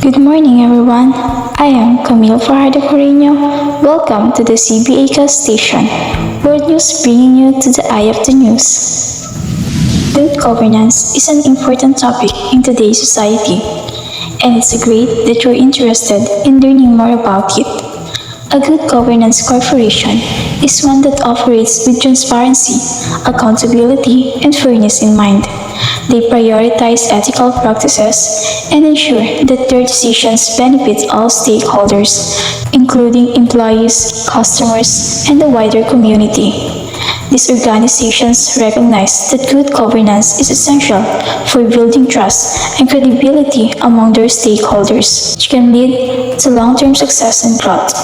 Good morning, everyone. I am Camille Fajardo Correño. Welcome to the CBA Cast Station, World News bringing you to the eye of the news. Good governance is an important topic in today's society, and it's great that you're interested in learning more about it. A good governance corporation is one that operates with transparency, accountability, and fairness in mind. They prioritize ethical practices and ensure that their decisions benefit all stakeholders, including employees, customers, and the wider community. These organizations recognize that good governance is essential for building trust and credibility among their stakeholders, which can lead to long-term success and growth.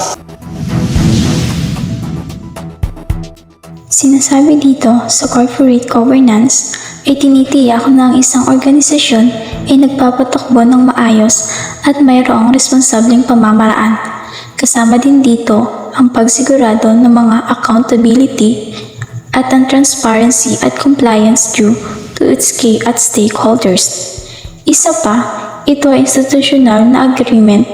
Sinasabi dito sa corporate governance ay tinitiyak na ang isang organisasyon ay nagpapatakbo ng maayos at mayroong responsableng pamamaraan. Kasama din dito ang pagsigurado ng mga accountability at ang transparency at compliance due to its key at stakeholders. Isa pa, ito ay institutional na agreement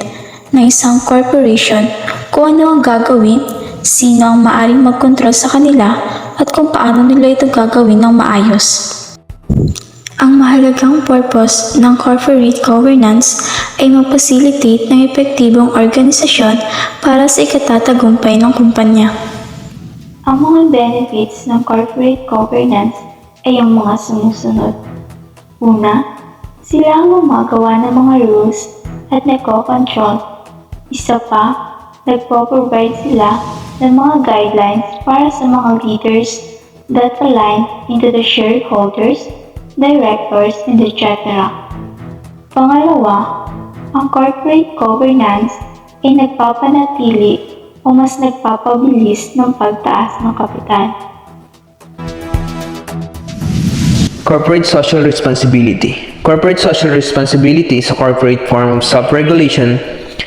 ng isang corporation kung ano ang gagawin, sino ang maaaring magkontrol sa kanila at kung paano nila ito gagawin ng maayos. Ang mahalagang purpose ng corporate governance ay mag-facilitate ng epektibong organisasyon para sa ikatatagumpay ng kumpanya. Ang mga benefits ng corporate governance ay ang mga sumusunod. Una, sila ang gumagawa ng mga rules at nagko-control. Isa pa, nagpo-provide sila ng mga guidelines para sa mga leaders that align into the shareholders, directors, and etc. Pangalawa, ang corporate governance ay nagpapanatili o mas nagpapabilis ng pagtaas ng kapital. Corporate social responsibility. Corporate social responsibility is a corporate form of self-regulation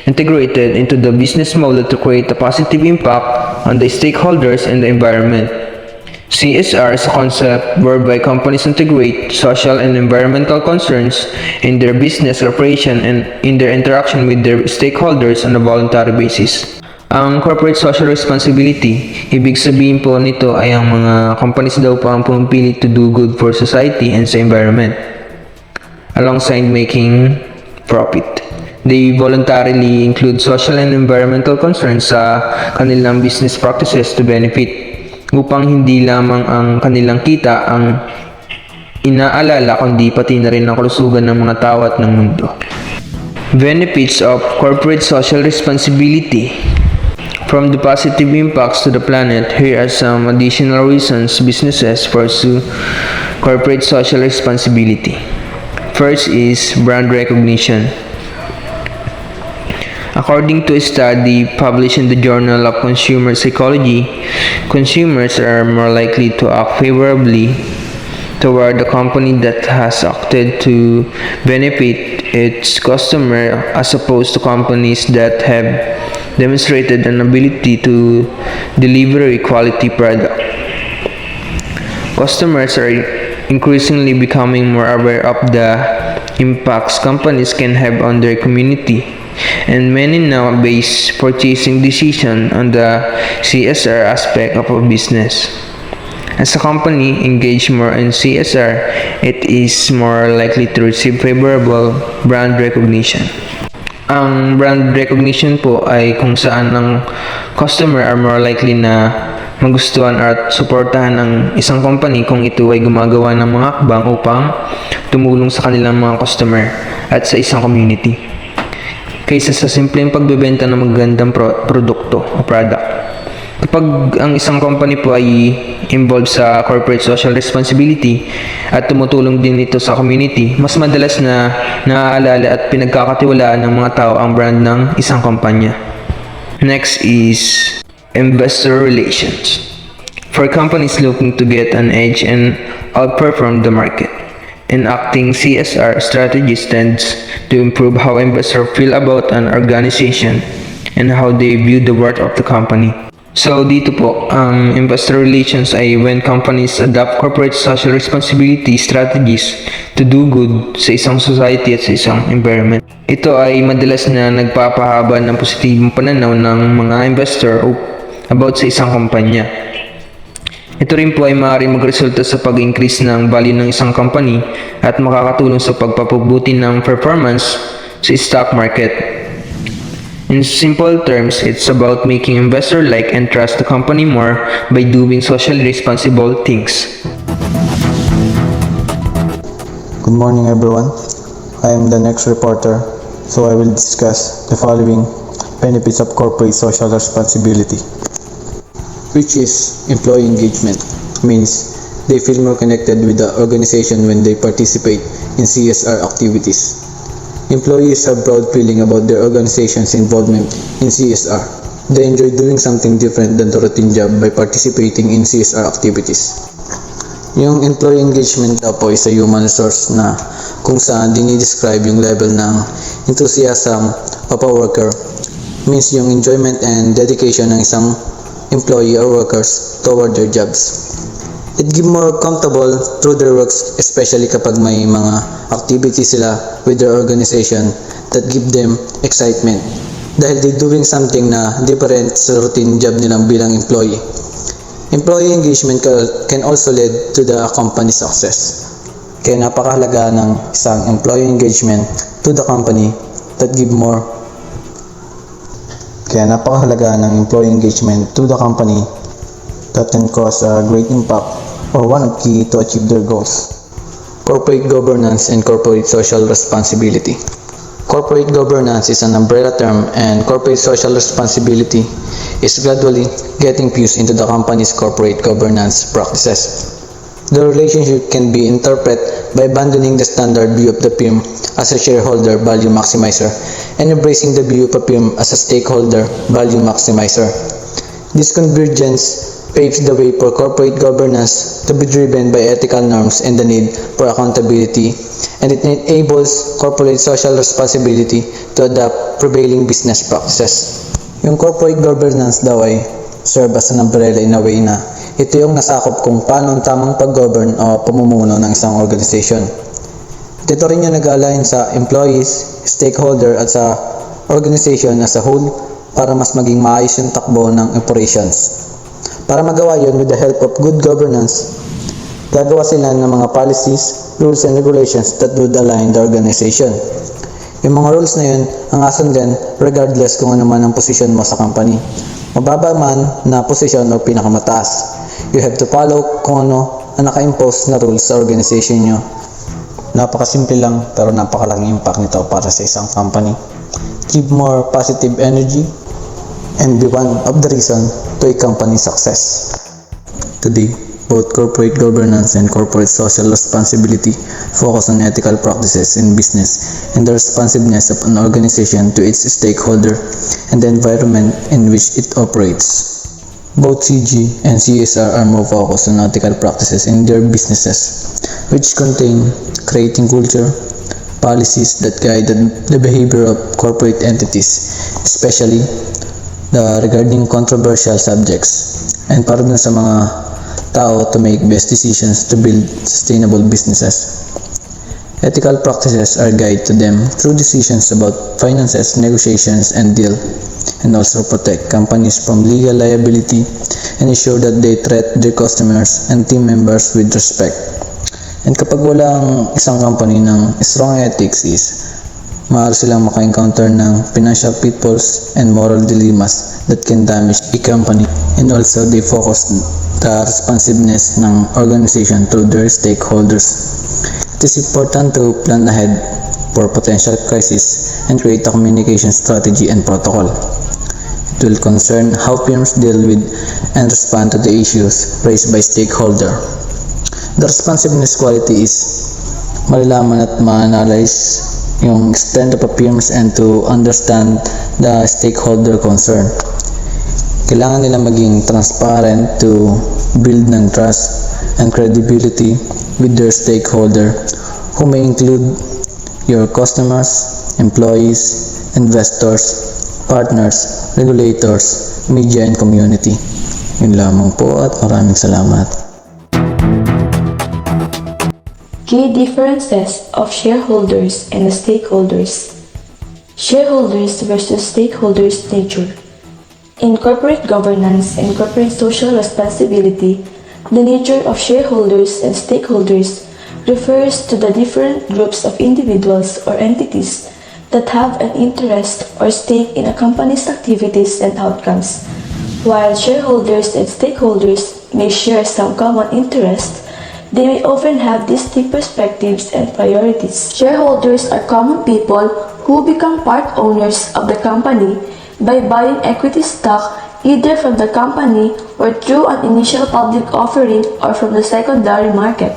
integrated into the business model to create a positive impact on the stakeholders and the environment. CSR is a concept whereby companies integrate social and environmental concerns in their business operation and in their interaction with their stakeholders on a voluntary basis. Ang corporate social responsibility, ibig sabihin po nito ay ang mga companies daw po ang pumipili to do good for society and sa environment, alongside making profit. They voluntarily include social and environmental concerns sa kanilang business practices to benefit upang hindi lamang ang kanilang kita ang inaalala kundi pati na rin ang kalusugan ng mga tao at ng mundo. Benefits of corporate social responsibility. From the positive impacts to the planet, here are some additional reasons businesses pursue corporate social responsibility. First is brand recognition. According to a study published in the Journal of Consumer Psychology, consumers are more likely to act favorably toward the company that has acted to benefit its customer as opposed to companies that have demonstrated an ability to deliver a quality product. Customers are increasingly becoming more aware of the impacts companies can have on their community, and many now base purchasing decision on the CSR aspect of a business. As a company engage more in CSR, it is more likely to receive favorable brand recognition. Ang brand recognition po ay kung saan ang customer are more likely na magustuhan at suportahan ang isang company kung ito ay gumagawa ng mga hakbang upang tumulong sa kanilang mga customer at sa isang community, kaysa sa simpleng pagbebenta ng magagandang produkto o product. Kapag ang isang company po ay involved sa corporate social responsibility at tumutulong din ito sa community, mas madalas na naaalala at pinagkakatiwalaan ng mga tao ang brand ng isang kumpanya. Next is investor relations. For companies looking to get an edge and outperform the market, enacting CSR strategies tends to improve how investors feel about an organization and how they view the worth of the company. So dito po, investor relations ay when companies adopt corporate social responsibility strategies to do good sa isang society at sa isang environment. Ito ay madalas na nagpapahaba ng positibong pananaw ng mga investor about sa isang kumpanya. Ito rin po ay maaaring magresulta sa pag-increase ng value ng isang company at makakatulong sa pagpapabuti ng performance sa stock market. In simple terms, it's about making investor like and trust the company more by doing socially responsible things. Good morning everyone. I am the next reporter, so I will discuss the following benefits of corporate social responsibility, which is employee engagement. Means they feel more connected with the organization when they participate in CSR activities. Employees have proud feeling about their organization's involvement in CSR. They enjoy doing something different than the routine job by participating in CSR activities. Yung employee engagement daw po is a human resource na kung saan dinidescribe yung level ng enthusiasm of a worker, means yung enjoyment and dedication ng isang employee or workers toward their jobs. It give more comfortable through their works, especially kapag may mga activities sila with their organization that give them excitement dahil they doing something na different sa routine job nilang bilang employee. Employee engagement can also lead to the company success. Kaya napakahalaga ng isang employee engagement to the company that give more. Kaya napakahalaga ng employee engagement to the company that can cause a great impact or one of key to achieve their goals. Corporate governance and corporate social responsibility. Corporate governance is an umbrella term and corporate social responsibility is gradually getting fused into the company's corporate governance practices. The relationship can be interpreted by abandoning the standard view of the firm as a shareholder value maximizer and embracing the view of a firm as a stakeholder value maximizer. This convergence paves the way for corporate governance to be driven by ethical norms and the need for accountability, and it enables corporate social responsibility to adopt prevailing business practices. Yung corporate governance daw ay serve as an umbrella in a way na ito yung nasakop kung paano ang tamang pag-govern o pamumuno ng isang organization. Ito rin yung nag-align sa employees, stakeholder at sa organization as a whole para mas maging maayos yung takbo ng operations. Para magawa yun with the help of good governance, gagawa sila ng mga policies, rules and regulations that would align the organization. Yung mga rules na yun ang asundan regardless kung ano man ang posisyon mo sa company. Mababa man na posisyon o pinakamataas. You have to follow kung ano ang naka-impose na rules sa organization nyo. Napakasimple lang pero napakalaking impact nito para sa isang company. Give more positive energy and be one of the reason to a company success. Today, both corporate governance and corporate social responsibility focus on ethical practices in business and the responsiveness of an organization to its stakeholder and the environment in which it operates. Both CG and CSR are more focused on ethical practices in their businesses, which contain creating culture, policies that guide the behavior of corporate entities, especially regarding controversial subjects, and para dun sa mga tao to make best decisions to build sustainable businesses. Ethical practices are guide to them through decisions about finances, negotiations, and deal, and also protect companies from legal liability and ensure that they treat their customers and team members with respect. And kapag walang isang company ng strong ethics is maaari silang maka-encounter ng financial pitfalls and moral dilemmas that can damage a company, and also they focus the responsiveness ng organization to their stakeholders. It is important to plan ahead for potential crisis and create a communication strategy and protocol. It will concern how firms deal with and respond to the issues raised by stakeholder. The responsiveness quality is malalaman at ma-analyze yung extent of a firms and to understand the stakeholder concern. Kailangan nila maging transparent to build ng trust and credibility with their stakeholder, who may include your customers, employees, investors, partners, regulators, media and community. Yun lamang po at maraming salamat. Key differences of shareholders and stakeholders. Shareholders versus stakeholders nature. In corporate governance and corporate social responsibility, the nature of shareholders and stakeholders refers to the different groups of individuals or entities that have an interest or stake in a company's activities and outcomes. While shareholders and stakeholders may share some common interests, they may often have distinct perspectives and priorities. Shareholders are common people who become part owners of the company by buying equity stock either from the company or through an initial public offering or from the secondary market.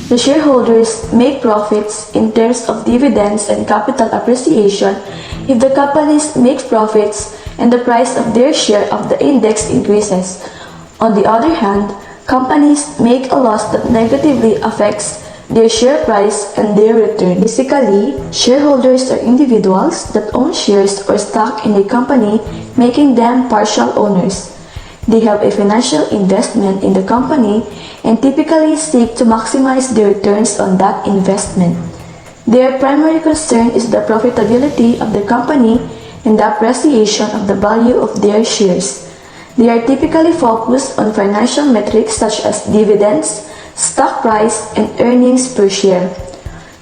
The shareholders make profits in terms of dividends and capital appreciation if the companies make profits and the price of their share of the index increases. On the other hand, companies make a loss that negatively affects their share price and their return. Basically, shareholders are individuals that own shares or stock in a company, making them partial owners. They have a financial investment in the company and typically seek to maximize the returns on that investment. Their primary concern is the profitability of the company and the appreciation of the value of their shares. They are typically focused on financial metrics such as dividends, stock price, and earnings per share.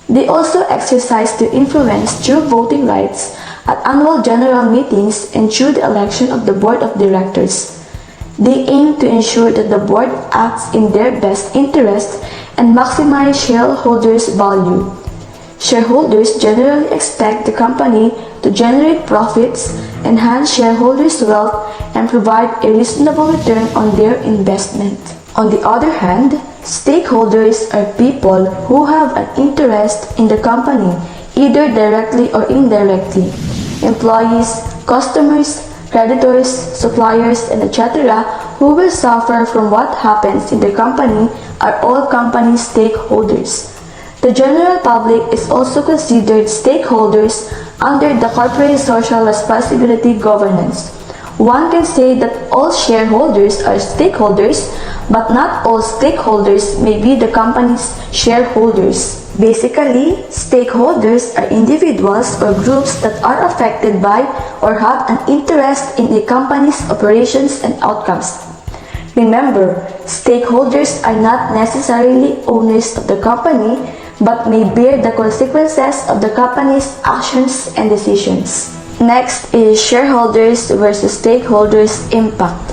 They also exercise their influence through voting rights at annual general meetings and through the election of the board of directors. They aim to ensure that the board acts in their best interest and maximize shareholders' value. Shareholders generally expect the company to generate profits, enhance shareholders' wealth, and provide a reasonable return on their investment. On the other hand, stakeholders are people who have an interest in the company, either directly or indirectly. Employees, customers, creditors, suppliers, and etc. who will suffer from what happens in the company are all company stakeholders. The general public is also considered stakeholders under the corporate social responsibility governance. One can say that all shareholders are stakeholders, but not all stakeholders may be the company's shareholders. Basically, stakeholders are individuals or groups that are affected by or have an interest in a company's operations and outcomes. Remember, stakeholders are not necessarily owners of the company, but may bear the consequences of the company's actions and decisions. Next is shareholders versus stakeholders impact.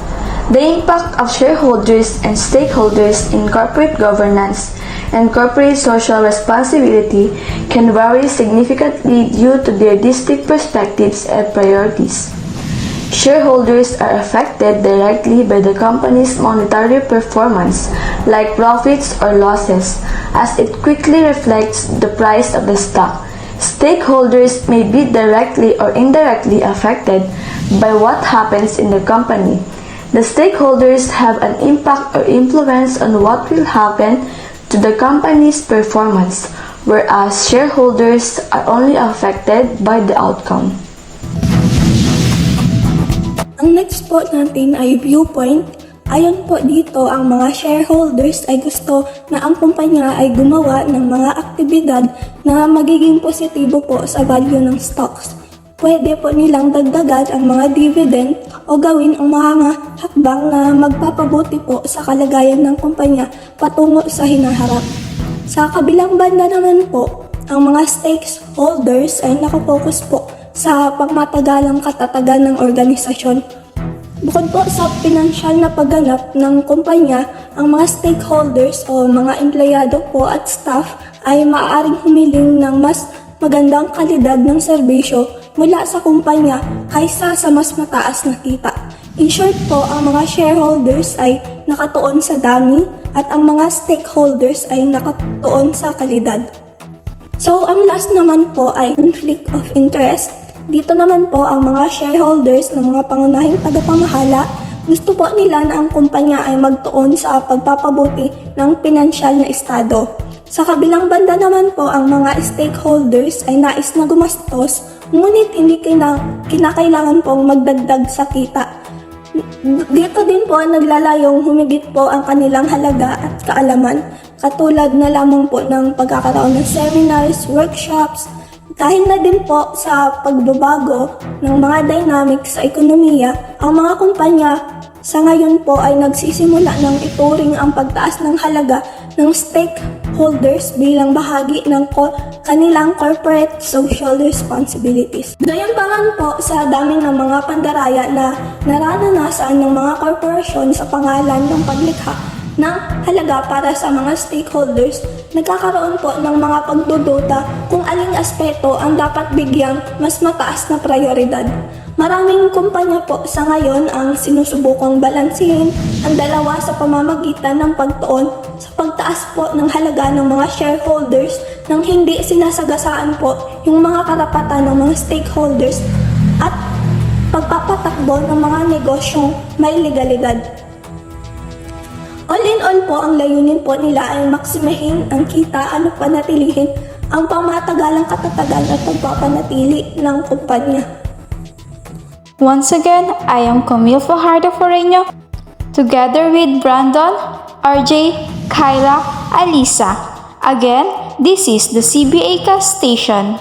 The impact of shareholders and stakeholders in corporate governance and corporate social responsibility can vary significantly due to their distinct perspectives and priorities. Shareholders are affected directly by the company's monetary performance, like profits or losses, as it quickly reflects the price of the stock. Stakeholders may be directly or indirectly affected by what happens in the company. The stakeholders have an impact or influence on what will happen to the company's performance, whereas shareholders are only affected by the outcome. Ang next po natin ay viewpoint. Ayon po dito, ang mga shareholders ay gusto na ang kumpanya ay gumawa ng mga aktibidad na magiging positibo po sa value ng stocks. Pwede po nilang dagdagan ang mga dividend o gawin ang mga hakbang na magpapabuti po sa kalagayan ng kumpanya patungo sa hinaharap. Sa kabilang banda naman po, ang mga stakeholders ay nakapokus po sa pangmatagalang katatagan ng organisasyon. Bukod po sa pinansyal na pagganap ng kumpanya, ang mga stakeholders o mga empleyado po at staff ay maaaring humiling ng mas magandang kalidad ng serbisyo mula sa kumpanya kaysa sa mas mataas na kita. In short po, ang mga shareholders ay nakatuon sa dami at ang mga stakeholders ay nakatuon sa kalidad. So, ang last naman po ay conflict of interest. Dito naman po ang mga shareholders ng mga pangunahing tagapamahala, gusto po nila na ang kumpanya ay magtuon sa pagpapabuti ng pinansyal na estado. Sa kabilang banda naman po ang mga stakeholders ay nais na gumastos ngunit hindi kinakailangan pong magdagdag sa kita. Dito din po naglalayong humigit po ang kanilang halaga at kaalaman, katulad na lamang po ng pagkakaroon ng seminars, workshops, dahil na din po sa pagbabago ng mga dynamics sa ekonomiya, ang mga kumpanya sa ngayon po ay nagsisimula ng ituring ang pagtaas ng halaga ng stakeholders bilang bahagi ng kanilang corporate social responsibilities. Gayunpaman po sa dami ng mga pandaraya na nararanasan ng mga korporasyon sa pangalan ng paglikha ng halaga para sa mga stakeholders, nagkakaroon po ng mga pagdududa kung aling aspeto ang dapat bigyang mas mataas na prioridad. Maraming kumpanya po sa ngayon ang sinusubukang balansehin ang dalawa sa pamamagitan ng pagtuon sa pagtaas po ng halaga ng mga shareholders nang hindi sinasagasaan po yung mga karapatan ng mga stakeholders at pagpapatakbo ng mga negosyong may legalidad. All in all po, ang layunin po nila ay maksimahin ang kita at panatilihin ang pamatagalang katatagan at pagpapanatili ng kumpanya. Once again, I am Camille Fajardo Foreño, together with Brandon, RJ, Kyla, Alisa. Again, this is the CBA Cast Station.